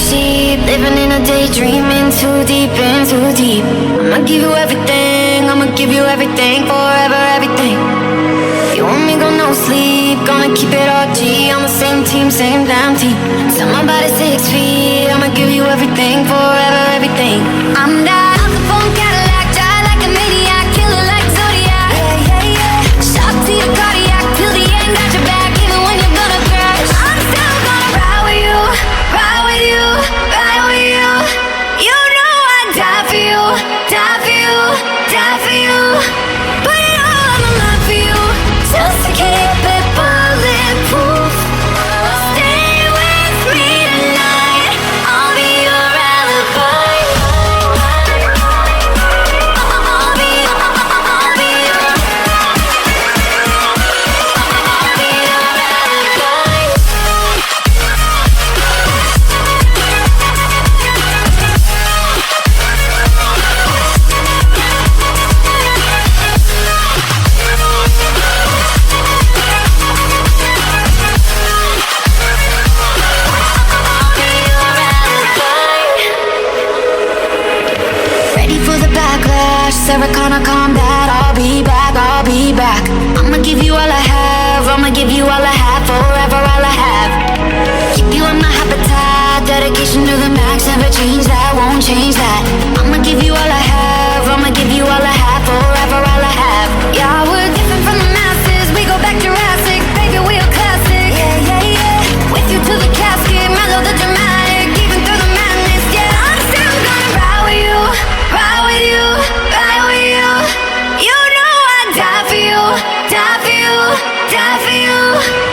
cheap, living in a daydream, in too deep, in too deep. I'ma give you everything, I'ma give you everything, forever everything. You want me, go no sleep, gonna keep it all G, on the same team, same damn team. Till my body's 6 feet, I'ma give you everything, forever everything. I'm that Al Capone Cadillac, die like a maniac, killer like Zodiac. Yeah, yeah, yeah. Shot to your cardiac, till the end, got your back, even when you're gonna crash. I'm still gonna ride with you, ride with you, ride with you. You know I'd die for you, die for you, die for you. Put it all on the line for you, just to keep it bulletproof. Stay with me tonight, I'll be your alibi. I'll be your alibi. Ready for the backlash, Sarah Connor combat. I'll be back, I'll be back. I'ma give you all I have, I'ma give you all I have, forever all I have. Keep you in my habitat, dedication to the max, never change that, won't change that. I'ma give you all I have, I'ma give you all I have, forever all I have. Yeah, we're different from the masses, we go back Jurassic, baby we are classic. Yeah, yeah, yeah, with you to the casket, mellow the dramatic, even through the madness. Yeah, I'm still gonna ride with you, ride with you, ride with you. You know I'd die for you, die for you, die for you.